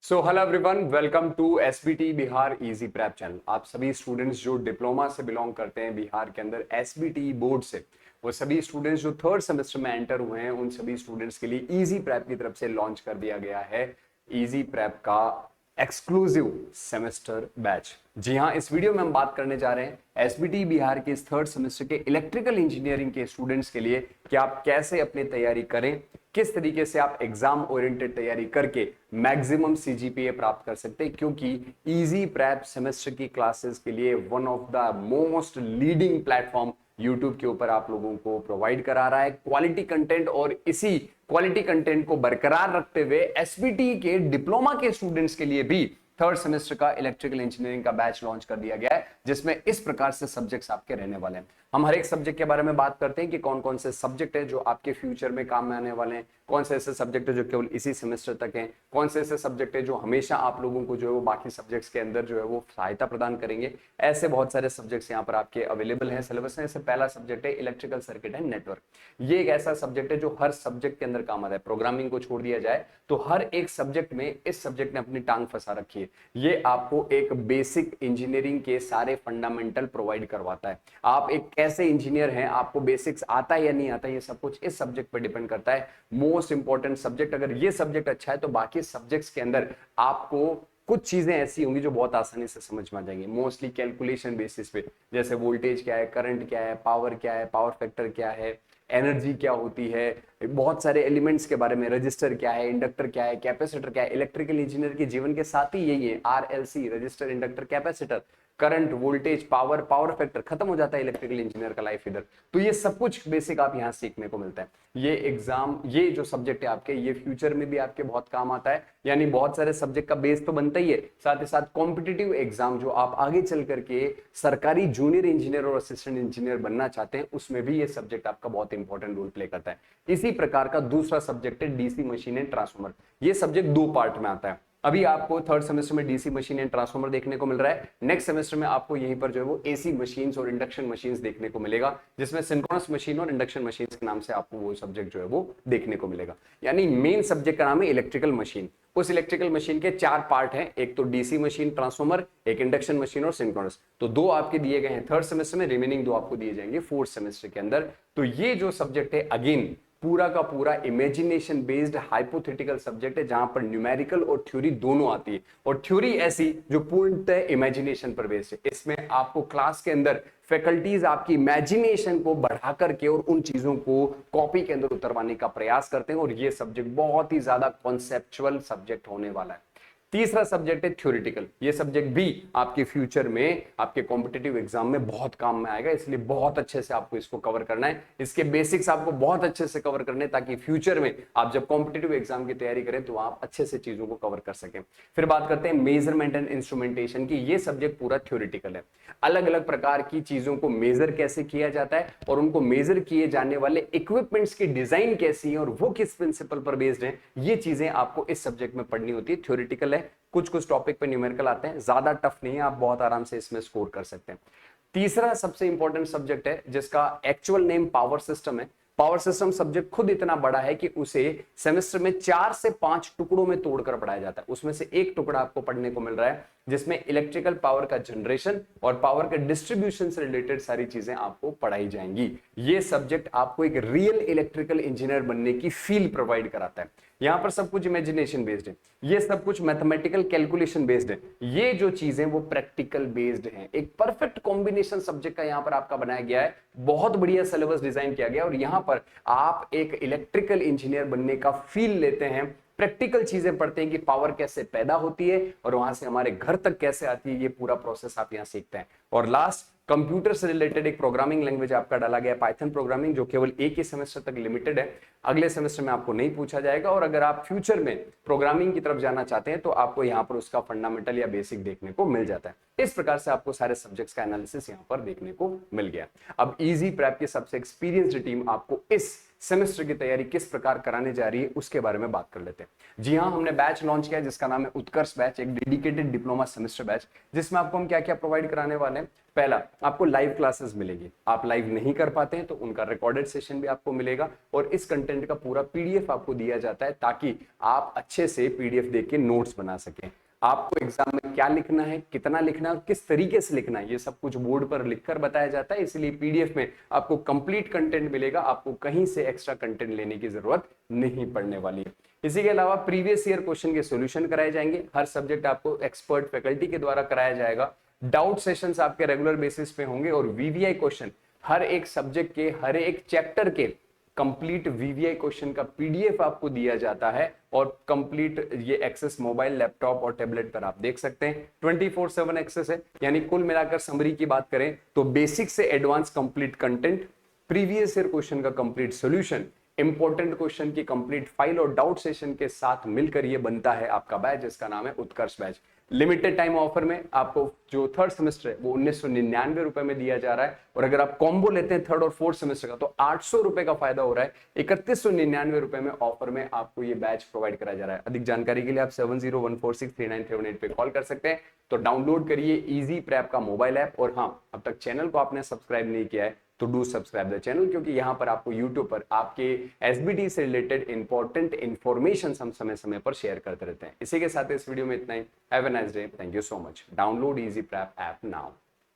Hello everyone, welcome to SBT Bihar easy prep channel. आप सभी students जो डिप्लोमा से बिलोंग करते हैं बिहार के अंदर एसबीटी बोर्ड से, वो सभी स्टूडेंट्स जो थर्ड सेमेस्टर में एंटर हुए हैं, उन सभी स्टूडेंट्स के लिए इजी प्रेप की तरफ से लॉन्च कर दिया गया है इजी प्रेप का एक्सक्लूसिव सेमेस्टर बैच। जी हाँ, इस वीडियो में हम बात करने जा रहे हैं एसबीटी बिहार के इस थर्ड सेमेस्टर के इलेक्ट्रिकल इंजीनियरिंग के स्टूडेंट्स के लिए कि आप कैसे अपनी तैयारी करें, किस तरीके से आप एग्जाम ओरिएंटेड तैयारी करके मैक्सिमम सीजीपीए प्राप्त कर सकते हैं। क्योंकि इजी प्रेप सेमेस्टर की क्लासेस के लिए one of the most leading platform YouTube के ऊपर आप लोगों को प्रोवाइड करा रहा है क्वालिटी कंटेंट, और इसी क्वालिटी कंटेंट को बरकरार रखते हुए एसबीटी के डिप्लोमा के स्टूडेंट्स के लिए भी थर्ड सेमेस्टर का इलेक्ट्रिकल इंजीनियरिंग का बैच लॉन्च कर दिया गया है, जिसमें इस प्रकार से सब्जेक्ट्स आपके रहने वाले हैं। हम हर एक सब्जेक्ट के बारे में बात करते हैं कि कौन कौन से सब्जेक्ट है जो आपके फ्यूचर में काम में आने वाले हैं, कौन से ऐसे सब्जेक्ट है जो केवल इसी सेमेस्टर तक हैं, कौन से ऐसे सब्जेक्ट है जो हमेशा आप लोगों को जो है वो बाकी सब्जेक्ट्स के अंदर जो है वो सहायता प्रदान करेंगे। ऐसे बहुत सारे सब्जेक्ट्स यहाँ पर आपके अवेलेबल हैं सिलेबस में। इससे पहला सब्जेक्ट है इलेक्ट्रिकल सर्किट एंड नेटवर्क। ये एक ऐसा सब्जेक्ट है जो हर सब्जेक्ट के अंदर काम आता है। प्रोग्रामिंग को छोड़ दिया जाए तो हर एक सब्जेक्ट में इस सब्जेक्ट ने अपनी टांग फंसा रखी है। ये आपको एक बेसिक इंजीनियरिंग के सारे फंडामेंटल प्रोवाइड करवाता है। आप एक कैसे इंजीनियर हैं, आपको बेसिक्स आता है या नहीं आता है, ये सब कुछ इस सब्जेक्ट पर डिपेंड करता है। मोस्ट इंपॉर्टेंट सब्जेक्ट, अगर ये सब्जेक्ट अच्छा है तो बाकी सब्जेक्ट्स के अंदर आपको कुछ चीजें ऐसी होंगी जो बहुत आसानी से समझ में आ जाएंगी, मोस्टली कैलकुलेशन बेसिस पे। जैसे वोल्टेज क्या है, करंट क्या है, पावर फैक्टर क्या है, एनर्जी क्या होती है, बहुत सारे एलिमेंट्स के बारे में, रजिस्टर क्या है, इंडक्टर क्या है, कैपेसिटर क्या है। इलेक्ट्रिकल इंजीनियर के जीवन के साथ ही यही है, RLC, register, inductor, capacitor, current, voltage, power factor, खत्म हो जाता है इलेक्ट्रिकल इंजीनियर का लाइफ इधर। तो ये सब कुछ बेसिक आप यहाँ सीखने को मिलता है। ये एग्जाम, ये जो सब्जेक्ट है आपके, ये फ्यूचर में भी आपके बहुत काम आता है। यानी बहुत सारे सब्जेक्ट का बेस तो बनता ही है, साथ ही साथ कॉम्पिटिटिव एग्जाम जो आप आगे चल करके सरकारी जूनियर इंजीनियर और असिस्टेंट इंजीनियर बनना चाहते हैं, उसमें भी ये सब्जेक्ट आपका बहुत इंपॉर्टेंट रोल प्ले करता है। इसी प्रकार का दूसरा सब्जेक्ट है डीसी मशीन एंड ट्रांसफॉर्मर। ये सब्जेक्ट दो पार्ट में आता है। अभी आपको थर्ड सेमेस्टर में डीसी मशीन एंड ट्रांसफॉर्मर देखने को मिल रहा है। नेक्स्ट सेमेस्टर में आपको यहीं पर जो है वो एसी मशीन्स और इंडक्शन मशीन्स देखने को मिलेगा, जिसमें सिंक्रोनस मशीन और इंडक्शन मशीन्स के नाम से आपको वो सब्जेक्ट जो है वो देखने को मिलेगा। यानी मेन सब्जेक्ट का नाम है इलेक्ट्रिकल मशीन। उस इलेक्ट्रिकल मशीन के चार पार्ट हैं, एक तो डीसी मशीन ट्रांसफॉर्मर, एक इंडक्शन मशीन और सिंक्रोनस। तो दो आपके दिए गए हैं थर्ड सेमेस्टर में, रिमेनिंग दो आपको दिए जाएंगे फोर्थ सेमेस्टर के अंदर। तो ये जो सब्जेक्ट है अगेन पूरा का पूरा इमेजिनेशन बेस्ड हाइपोथेटिकल सब्जेक्ट है, जहां पर न्यूमेरिकल और थ्योरी दोनों आती है, और थ्योरी ऐसी जो पूर्णतः इमेजिनेशन पर बेस्ड है। इसमें आपको क्लास के अंदर फैकल्टीज आपकी इमेजिनेशन को बढ़ा करके और उन चीजों को कॉपी के अंदर उतरवाने का प्रयास करते हैं, और ये सब्जेक्ट बहुत ही ज्यादा कॉन्सेप्चुअल सब्जेक्ट होने वाला है। तीसरा सब्जेक्ट है थ्योरेटिकल। ये सब्जेक्ट भी आपके फ्यूचर में आपके कॉम्पिटिटिव एग्जाम में बहुत काम में आएगा, इसलिए बहुत अच्छे से आपको इसको कवर करना है। इसके बेसिक्स आपको बहुत अच्छे से कवर करने, ताकि फ्यूचर में आप जब कॉम्पिटिटिव एग्जाम की तैयारी करें तो आप अच्छे से चीजों को कवर कर सकें। फिर बात करते हैं मेजरमेंट एंड इंस्ट्रूमेंटेशन की। ये सब्जेक्ट पूरा थ्योरेटिकल है। अलग अलग प्रकार की चीजों को मेजर कैसे किया जाता है, और उनको मेजर किए जाने वाले इक्विपमेंट्स की डिजाइन कैसी है और वो किस प्रिंसिपल पर बेस्ड है, ये चीजें आपको इस सब्जेक्ट में पढ़नी होती है। थ्योरेटिकल है, कुछ कुछ टॉपिक पे न्यूमेरिकल आते हैं, ज्यादा टफ नहीं है, आप बहुत आराम से इसमें स्कोर कर सकते हैं। तीसरा सबसे इंपॉर्टेंट सब्जेक्ट है जिसका एक्चुअल नेम पावर सिस्टम है। पावर सिस्टम सब्जेक्ट खुद इतना बड़ा है कि उसे सेमेस्टर में 4 से 5 टुकड़ों में तोड़कर पढ़ाया जाता है। उसमें से एक टुकड़ा आपको पढ़ने को मिल रहा है जिसमें इलेक्ट्रिकल पावर का जनरेशन और पावर के डिस्ट्रीब्यूशन से रिलेटेड सारी चीजें आपको पढ़ाई जाएंगी। ये सब्जेक्ट आपको एक रियल इलेक्ट्रिकल इंजीनियर बनने की फील प्रोवाइड कराता है। यहां पर सब कुछ इमेजिनेशन बेस्ड है, ये सब कुछ मैथमेटिकल कैलकुलेशन बेस्ड है, ये जो चीजें वो प्रैक्टिकल बेस्ड हैं। एक परफेक्ट कॉम्बिनेशन सब्जेक्ट का यहां पर आपका बनाया गया है। बहुत बढ़िया सिलेबस डिजाइन किया गया, और यहां पर आप एक इलेक्ट्रिकल इंजीनियर बनने का फील लेते हैं, प्रैक्टिकल चीजें पढ़ते हैं कि पावर कैसे पैदा होती है और वहां से हमारे घर तक कैसे आती है। ये पूरा प्रोसेस आप यहां सीखते हैं। और लास्ट, कंप्यूटर से रिलेटेड एक प्रोग्रामिंग लैंग्वेज आपका डाला गया, पाइथन प्रोग्रामिंग, जो केवल एक ही सेमेस्टर तक लिमिटेड है। अगले सेमेस्टर में आपको नहीं पूछा जाएगा, और अगर आप फ्यूचर में प्रोग्रामिंग की तरफ जाना चाहते हैं तो आपको यहाँ पर उसका फंडामेंटल या बेसिक देखने को मिल जाता है। इस प्रकार से आपको सारे सब्जेक्ट्स का एनालिसिस यहाँ पर देखने को मिल गया। अब इजी प्रेप की सबसे एक्सपीरियंस्ड टीम आपको इस सेमेस्टर की तैयारी किस प्रकार कराने जा रही है उसके बारे में बात कर लेते हैं। जी हाँ, हमने बैच लॉन्च किया जिसका नाम है उत्कर्ष बैच, एक डेडिकेटेड डिप्लोमा सेमेस्टर बैच, जिसमें आपको हम क्या क्या प्रोवाइड कराने वाले हैं। पहला, आपको लाइव क्लासेस मिलेगी, आप लाइव नहीं कर पाते हैं तो उनका रिकॉर्डेड सेशन भी आपको मिलेगा, और इस कंटेंट का पूरा पीडीएफ आपको दिया जाता है ताकि आप अच्छे से पीडीएफ देख के नोट्स बना सकें। आपको एग्जाम में क्या लिखना है, कितना लिखना है, किस तरीके से लिखना है, ये सब कुछ बोर्ड पर लिखकर बताया जाता है, इसलिए पीडीएफ में आपको कंप्लीट कंटेंट मिलेगा, आपको कहीं से एक्स्ट्रा कंटेंट लेने की जरूरत नहीं पड़ने वाली है। इसी के अलावा प्रीवियस ईयर क्वेश्चन के सॉल्यूशन कराए जाएंगे, हर सब्जेक्ट आपको एक्सपर्ट फैकल्टी के द्वारा कराया जाएगा, डाउट सेशंस आपके रेगुलर बेसिस पे होंगे, और वीवीआई क्वेश्चन हर एक सब्जेक्ट के हर एक चैप्टर के कंप्लीट वीवीआई क्वेश्चन का पीडीएफ आपको दिया जाता है, और कंप्लीट ये एक्सेस मोबाइल, लैपटॉप और टैबलेट पर आप देख सकते हैं। 24/7 एक्सेस है, यानी कुल मिलाकर समरी की बात करें तो बेसिक से advance complete content, previous year question का कंप्लीट सॉल्यूशन, इंपॉर्टेंट क्वेश्चन की कंप्लीट फाइल और डाउट सेशन के साथ मिलकर ये बनता है आपका बैच, जिसका नाम है उत्कर्ष बैच। लिमिटेड टाइम ऑफर में आपको जो थर्ड सेमेस्टर है वो 1999 रुपए में दिया जा रहा है, और अगर आप कॉम्बो लेते हैं थर्ड और फोर्थ सेमेस्टर का तो 800 रुपए का फायदा हो रहा है। 3199 रुपए में ऑफर में आपको ये बैच प्रोवाइड कराया जा रहा है। अधिक जानकारी के लिए आप 7014639318 पे कॉल कर सकते हैं। तो डाउनलोड करिए इजी प्रेप का मोबाइल ऐप, और हाँ, अब तक चैनल को आपने सब्सक्राइब नहीं किया है तो डू सब्सक्राइब द चैनल, क्योंकि यहाँ पर आपको यूट्यूब पर आपके एसबीटी से रिलेटेड इंपॉर्टेंट इंफॉर्मेशन हम समय समय पर शेयर करते रहते हैं। इसी के साथ इस वीडियो में इतना ही। Have a nice day, thank you so much. Download easy prep app now.